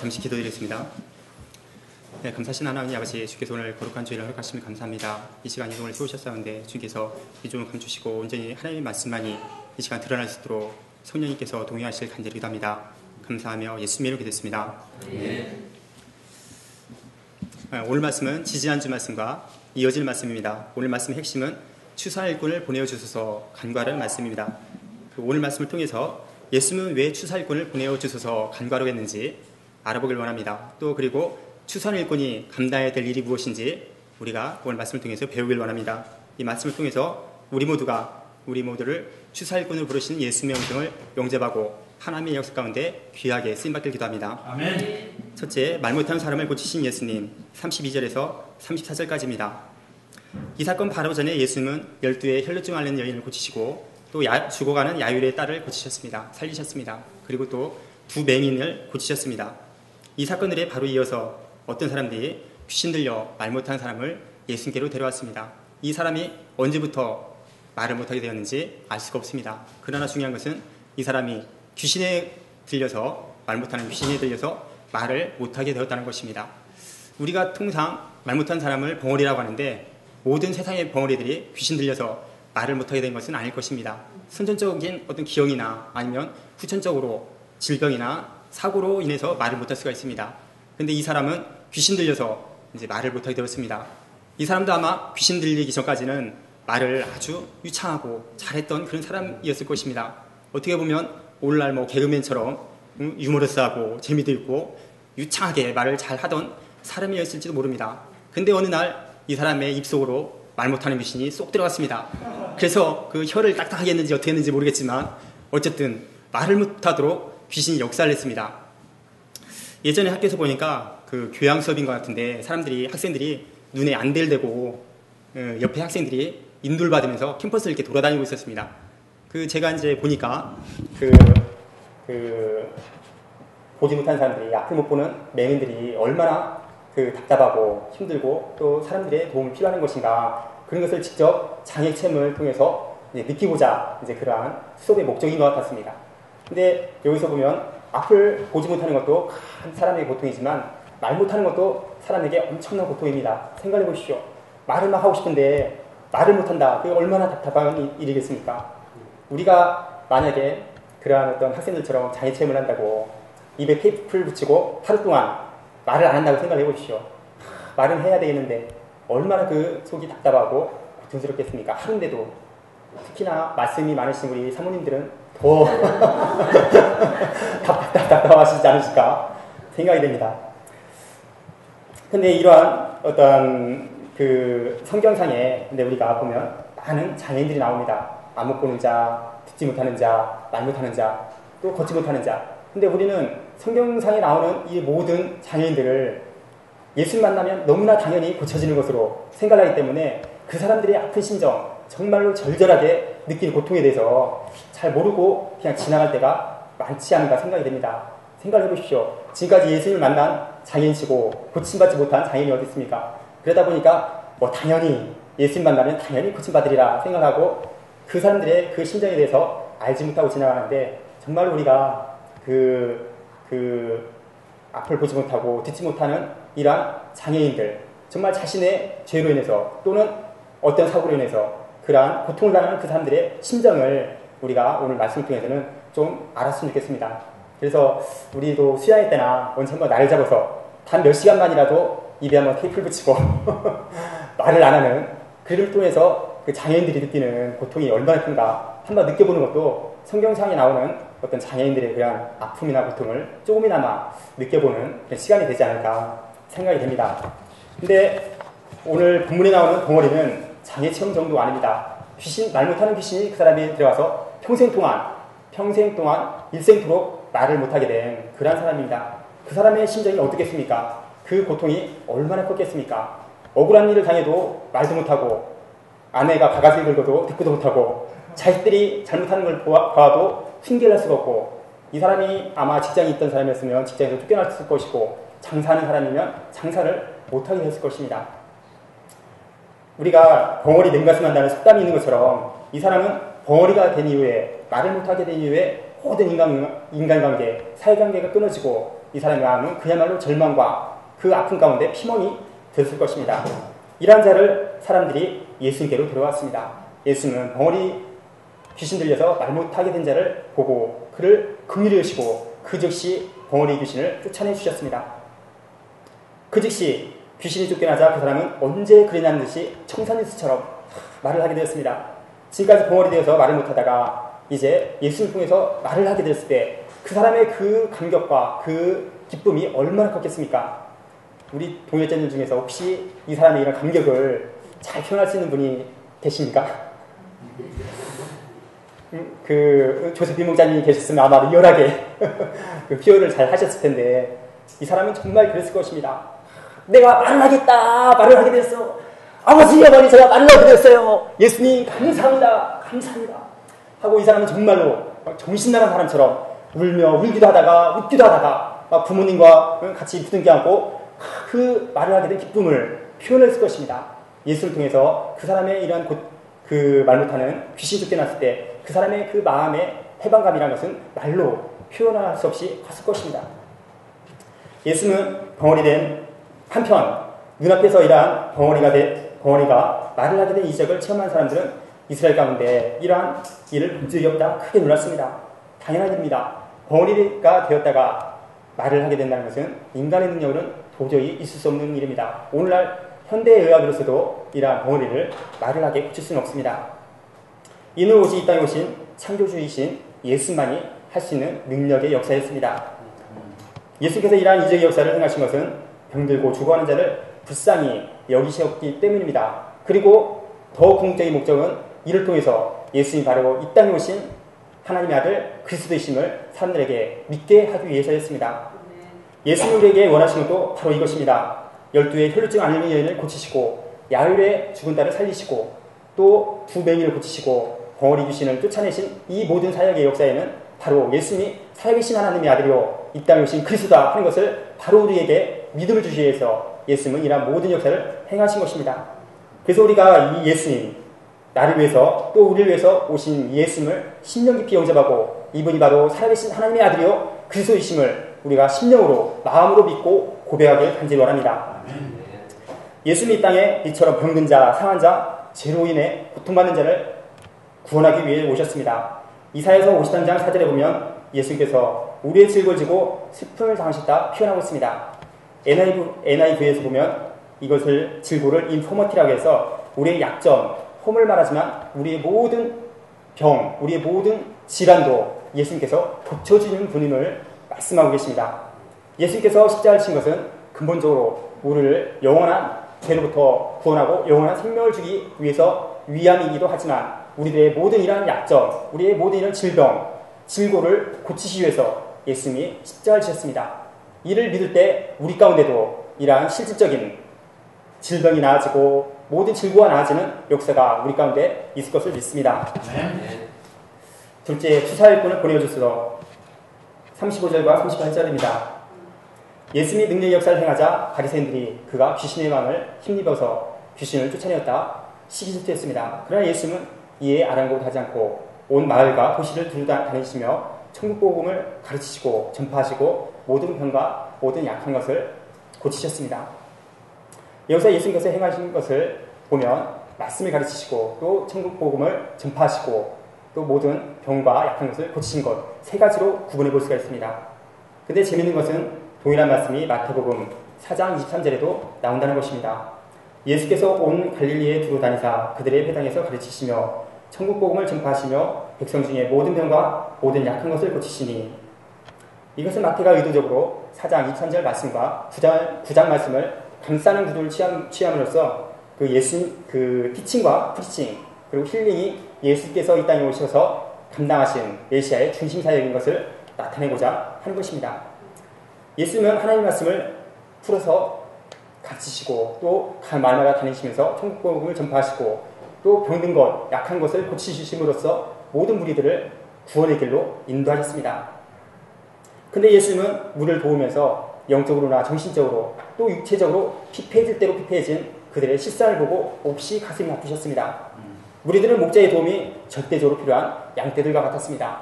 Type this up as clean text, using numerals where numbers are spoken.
잠시 기도드리겠습니다. 네, 감사하신 하나님 아버지, 주께서 오늘 거룩한 주일을 허락하시면 감사합니다. 이 시간 이동을 세우셨사온데 주께서 이 좀 감추시고 온전히 하나님의 말씀만이 이 시간 드러날 수 있도록 성령님께서 동행하실 간절히 기도합니다. 감사하며 예수 이름으로 기도했습니다. 오늘 말씀은 지지난주 말씀과 이어질 말씀입니다. 오늘 말씀의 핵심은 추수할 일꾼을 보내어 주소서 간구하라는 말씀입니다. 오늘 말씀을 통해서 예수님은 왜 추수할 일꾼을 보내어 주소서 간구하라고 했는지 알아보길 원합니다. 또 그리고 추수하는 일꾼이 감당해야 될 일이 무엇인지 우리가 오늘 말씀을 통해서 배우길 원합니다. 이 말씀을 통해서 우리 모두를 추수할 일꾼을 부르시는 예수님의 영생을 영접하고 하나님의 역사 가운데 귀하게 쓰임받길 기도합니다. 아멘. 첫째, 말 못하는 사람을 고치신 예수님 32절에서 34절까지입니다. 이 사건 바로 전에 예수님은 12의 혈루증 앓는 여인을 고치시고 또 죽어가는 야율의 딸을 고치셨습니다. 살리셨습니다. 그리고 또 두 맹인을 고치셨습니다. 이 사건들에 바로 이어서 어떤 사람들이 귀신 들려 말 못하는 사람을 예수님께로 데려왔습니다. 이 사람이 언제부터 말을 못하게 되었는지 알 수가 없습니다. 그러나 중요한 것은 이 사람이 귀신에 들려서 말 못하는 귀신에 들려서 말을 못하게 되었다는 것입니다. 우리가 통상 말 못하는 사람을 벙어리라고 하는데 모든 세상의 벙어리들이 귀신 들려서 말을 못하게 된 것은 아닐 것입니다. 선천적인 어떤 기형이나 아니면 후천적으로 질병이나 사고로 인해서 말을 못할 수가 있습니다. 그런데 이 사람은 귀신 들려서 이제 말을 못하게 되었습니다. 이 사람도 아마 귀신 들리기 전까지는 말을 아주 유창하고 잘했던 그런 사람이었을 것입니다. 어떻게 보면 오늘날 개그맨처럼 유머러스하고 재미도 있고 유창하게 말을 잘하던 사람이었을지도 모릅니다. 근데 어느 날 이 사람의 입속으로 말 못하는 귀신이 쏙 들어갔습니다. 그래서 그 혀를 딱딱하게 했는지 어떻게 했는지 모르겠지만 어쨌든 말을 못하도록 귀신이 역사를 했습니다. 예전에 학교에서 보니까 그 교양 수업인 것 같은데 학생들이 눈에 안대를 대고 옆에 학생들이 인도를 받으면서 캠퍼스를 이렇게 돌아다니고 있었습니다. 제가 이제 보니까 보지 못한 사람들이, 앞을 못 보는 맹인들이 얼마나 답답하고 힘들고 또 사람들의 도움이 필요한 것인가, 그런 것을 직접 장애 체험을 통해서 느끼고자 그러한 수업의 목적인 것 같았습니다. 근데 여기서 보면 앞을 보지 못하는 것도 큰 사람에게 고통이지만 말 못하는 것도 사람에게 엄청난 고통입니다. 생각해 보십시오. 말을 막 하고 싶은데 말을 못한다. 그게 얼마나 답답한 일이겠습니까? 우리가 만약에 그러한 어떤 학생들처럼 장애 체험을 한다고 입에 테이프를 붙이고 하루 동안 말을 안 한다고 생각해 보십시오. 말은 해야 되겠는데 얼마나 그 속이 답답하고 고통스럽겠습니까? 하루인데도. 특히나 말씀이 많으신 우리 사모님들은 더 답답하시지 않으실까 생각이 됩니다. 근데 이러한 어떤 성경상에 우리가 보면 많은 장애인들이 나옵니다. 안 못 보는 자, 듣지 못하는 자, 말 못하는 자, 또 걷지 못하는 자. 근데 우리는 성경상에 나오는 이 모든 장애인들을 예수를 만나면 너무나 당연히 고쳐지는 것으로 생각하기 때문에 그 사람들의 아픈 심정, 정말로 절절하게 느끼는 고통에 대해서 잘 모르고 그냥 지나갈 때가 많지 않은가 생각이 됩니다. 생각을 해보십시오. 지금까지 예수님을 만난 장애인이시고 고침받지 못한 장애인이 어디 있습니까? 그러다 보니까 당연히 예수님 만나면 당연히 고침받으리라 생각하고 그 사람들의 그 심정에 대해서 알지 못하고 지나가는데, 정말 우리가 앞을 보지 못하고 듣지 못하는 이러한 장애인들, 정말 자신의 죄로 인해서 또는 어떤 사고로 인해서 그러한 고통을 당하는 그 사람들의 심정을 우리가 오늘 말씀을 통해서는 좀 알았으면 좋겠습니다. 그래서 우리도 수양회 때나 언제 한번 날을 잡아서 단 몇 시간만이라도 입에 한번 테이프를 붙이고 말을 안 하는, 그를 통해서 그 장애인들이 느끼는 고통이 얼마나 큰가 한번 느껴보는 것도 성경상에 나오는 어떤 장애인들의 그런 아픔이나 고통을 조금이나마 느껴보는 그런 시간이 되지 않을까 생각이 됩니다. 근데 오늘 본문에 나오는 벙어리는 장애 체험 정도 아닙니다. 말 못하는 귀신이 그 사람이 들어가서 평생 동안 일생토록 말을 못하게 된 그런 사람입니다. 그 사람의 심정이 어떻겠습니까? 그 고통이 얼마나 컸겠습니까? 억울한 일을 당해도 말도 못하고, 아내가 바가지를 긁어도 듣지도 못하고, 자식들이 잘못하는 걸 봐도 핑계를 할 수가 없고, 이 사람이 아마 직장에 있던 사람이었으면 직장에서 쫓겨났을 것이고, 장사하는 사람이면 장사를 못하게 됐을 것입니다. 우리가 벙어리 냉가슴 한다는 속담이 있는 것처럼 이 사람은 벙어리가 된 이후에, 말을 못하게 된 이후에 모든 인간관계, 사회관계가 끊어지고 이 사람의 마음은 그야말로 절망과 그 아픔 가운데 피멍이 들었을 것입니다. 이러한 자를 사람들이 예수님께로 데려왔습니다. 예수님은 벙어리 귀신 들려서 말 못하게 된 자를 보고 그를 긍휼히 여시고 그 즉시 벙어리 귀신을 쫓아내 주셨습니다. 그 즉시 귀신이 쫓겨나자 그 사람은 언제 그랬냐는 듯이 청산유수처럼 말을 하게 되었습니다. 지금까지 벙어리 되어서 말을 못하다가 이제 예수를 통해서 말을 하게 되었을 때 그 사람의 그 감격과 그 기쁨이 얼마나 컸겠습니까? 우리 동역자님 중에서 혹시 이 사람의 이런 감격을 잘 표현할 수 있는 분이 계십니까? 그 조세피 목자님이 계셨으면 아마 리얼하게 그 표현을 잘 하셨을 텐데 이 사람은 정말 그랬을 것입니다. 내가 말을 하겠다. 말을 하게 됐어. 아버지, 어머니, 제가 말을 하게 됐어요. 예수님 감사합니다. 감사합니다. 하고 이 사람은 정말로 정신 나간 사람처럼 울며 울기도 하다가 웃기도 하다가 막 부모님과 같이 부둥켜 안고 그 말을 하게 된 기쁨을 표현했을 것입니다. 예수를 통해서 그 사람의 이러한 그 말 못하는 귀신 쫓겨났을 때 그 사람의 그 마음의 해방감이라는 것은 말로 표현할 수 없이 컸을 것입니다. 예수는 벙어리 된 한편 눈앞에서 이러한 벙어리가 말을 하게 된 이적을 체험한 사람들은 이스라엘 가운데 이러한 일을 본 적이 없다 크게 놀랐습니다. 당연한 일입니다. 벙어리가 되었다가 말을 하게 된다는 것은 인간의 능력으로는 도저히 있을 수 없는 일입니다. 오늘날 현대의학으로서도 이러한 벙어리를 말을 하게 고칠 수는 없습니다. 이는 오직 이 땅에 오신 창조주이신 예수만이 할 수 있는 능력의 역사였습니다. 예수께서 이러한 이적의 역사를 행하신 것은 병들고 죽어가는 자를 불쌍히 여기셨기 때문입니다. 그리고 더 궁극적인 목적은 이를 통해서 예수님이 바로 이 땅에 오신 하나님의 아들 그리스도이심을 사람들에게 믿게 하기 위해서였습니다. 예수님이 우리에게 원하신 것도 바로 이것입니다. 12의 혈루증 앓는 여인을 고치시고 야율의 죽은 딸을 살리시고 또 두 맹인을 고치시고 벙어리 귀신을 쫓아내신 이 모든 사역의 역사에는 바로 예수님이 살아계신 하나님의 아들이요 이 땅에 오신 그리스도다 하는 것을 바로 우리에게 믿음을 주시기 위해서 예수님은 이러한 모든 역사를 행하신 것입니다. 그래서 우리가 이 예수님 나를 위해서 또 우리를 위해서 오신 예수님을 심령 깊이 영접하고 이분이 바로 살아계신 하나님의 아들이요 그리스도이심을 우리가 심령으로 마음으로 믿고 고백하길 간절히 원합니다. 예수님이 이 땅에 이처럼 병든 자, 상한 자, 죄로 인해 고통받는 자를 구원하기 위해 오셨습니다. 이사야서 53장 4절에 보면 예수님께서 우리의 질고를 지고 슬픔을 당하셨다 표현하고 있습니다. NIV에서 보면 이것을 질고를 인포머티라고 해서 우리의 약점, 험을 말하지만 우리의 모든 병, 우리의 모든 질환도 예수님께서 고쳐주는 분임을 말씀하고 계십니다. 예수님께서 십자가를 친 것은 근본적으로 우리를 영원한 죄로부터 구원하고 영원한 생명을 주기 위해서 위함이기도 하지만 우리들의 모든 이러한 약점, 우리의 모든 이런 질병, 질고를 고치시기 위해서 예수님이 십자가를 지셨습니다. 이를 믿을 때 우리 가운데도 이러한 실질적인 질병이 나아지고 모든 질고가 나아지는 역사가 우리 가운데 있을 것을 믿습니다. 둘째, 추사일꾼을 보내주소서 35절과 38절입니다. 예수님이 능력의 역사를 행하자 바리새인들이 그가 귀신의 왕을 힘입어서 귀신을 쫓아내었다 시기질투했습니다. 그러나 예수님은 이에 아랑곳하지 않고 온 마을과 도시를 두루 다니시며 천국 복음을 가르치시고 전파하시고 모든 병과 모든 약한 것을 고치셨습니다. 여기서 예수님께서 행하신 것을 보면 말씀을 가르치시고 또 천국 복음을 전파하시고 또 모든 병과 약한 것을 고치신 것 세 가지로 구분해 볼 수가 있습니다. 근데 재미있는 것은 동일한 말씀이 마태복음 4장 23절에도 나온다는 것입니다. 예수께서 온 갈릴리에 두루 다니사 그들의 회당에서 가르치시며 천국 복음을 전파하시며 백성 중에 모든 병과 모든 약한 것을 고치시니 이것은 마태가 의도적으로 4장 23절 말씀과 9장 말씀을 감싸는 구도를 취함으로써 그 예수님 그 티칭과 프리칭 그리고 힐링이 예수께서 이 땅에 오셔서 감당하신 메시아의 중심 사역인 것을 나타내고자 하는 것입니다. 예수님은 하나님의 말씀을 풀어서 가르치시고 또 각 마을마다 다니시면서 천국 복음을 전파하시고 또 병든 것, 약한 것을 고치심으로써 모든 무리들을 구원의 길로 인도하셨습니다. 근데 예수님은 우리를 도우면서 영적으로나 정신적으로 또 육체적으로 피폐해질 대로 피폐해진 그들의 실상을 보고 몹시 가슴이 아프셨습니다. 무리들은 목자의 도움이 절대적으로 필요한 양떼들과 같았습니다.